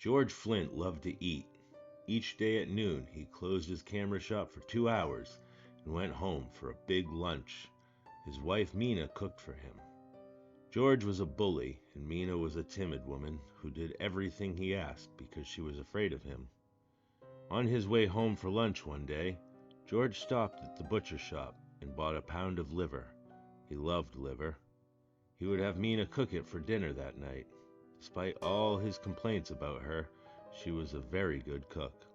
George Flint loved to eat. Each day at noon, he closed his camera shop for 2 hours and went home for a big lunch. His wife Mina cooked for him. George was a bully, and Mina was a timid woman who did everything he asked because she was afraid of him. On his way home for lunch one day, George stopped at the butcher shop and bought a pound of liver. He loved liver. He would have Mina cook it for dinner that night. Despite all his complaints about her, she was a very good cook.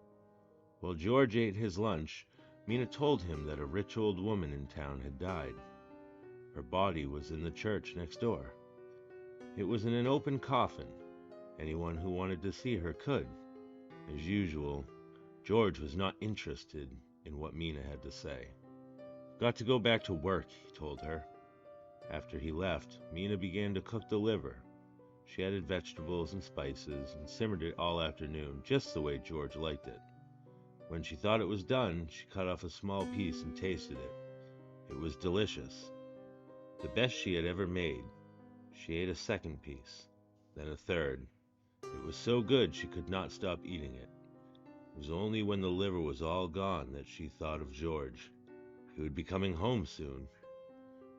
While George ate his lunch, Mina told him that a rich old woman in town had died. Her body was in the church next door. It was in an open coffin. Anyone who wanted to see her could. As usual, George was not interested in what Mina had to say. "Got to go back to work," he told her. After he left, Mina began to cook the liver. She added vegetables and spices and simmered it all afternoon, just the way George liked it. When she thought it was done, she cut off a small piece and tasted it. It was delicious. The best she had ever made. She ate a second piece, then a third. It was so good she could not stop eating it. It was only when the liver was all gone that she thought of George. He would be coming home soon.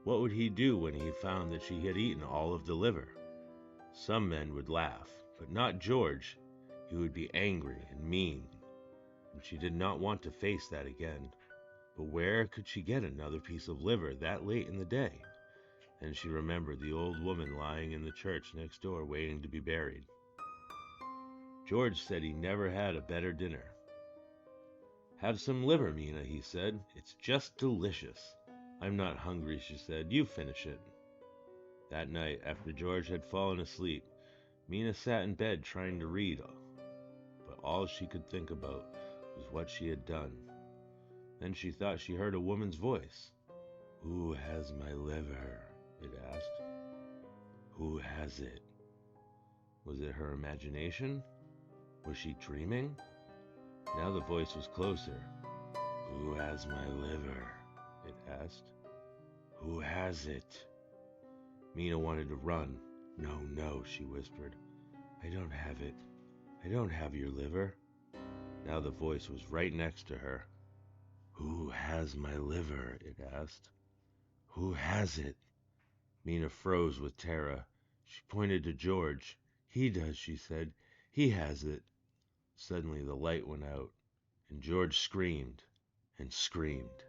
What would he do when he found that she had eaten all of the liver? Some men would laugh, but not George. He would be angry and mean, and she did not want to face that again. But where could she get another piece of liver that late in the day? Then she remembered the old woman lying in the church next door waiting to be buried. George said he never had a better dinner. "Have some liver, Mina," he said. "It's just delicious." "I'm not hungry," she said. "You finish it." That night, after George had fallen asleep, Mina sat in bed trying to read, but all she could think about was what she had done. Then she thought she heard a woman's voice. "Who has my liver?" it asked. "Who has it?" Was it her imagination? Was she dreaming? Now the voice was closer. "Who has my liver?" it asked. "Who has it?" Mina wanted to run. "No, no," she whispered. "I don't have it. I don't have your liver." Now the voice was right next to her. "Who has my liver?" it asked. "Who has it?" Mina froze with terror. She pointed to George. "He does," she said. "He has it." Suddenly the light went out, and George screamed and screamed.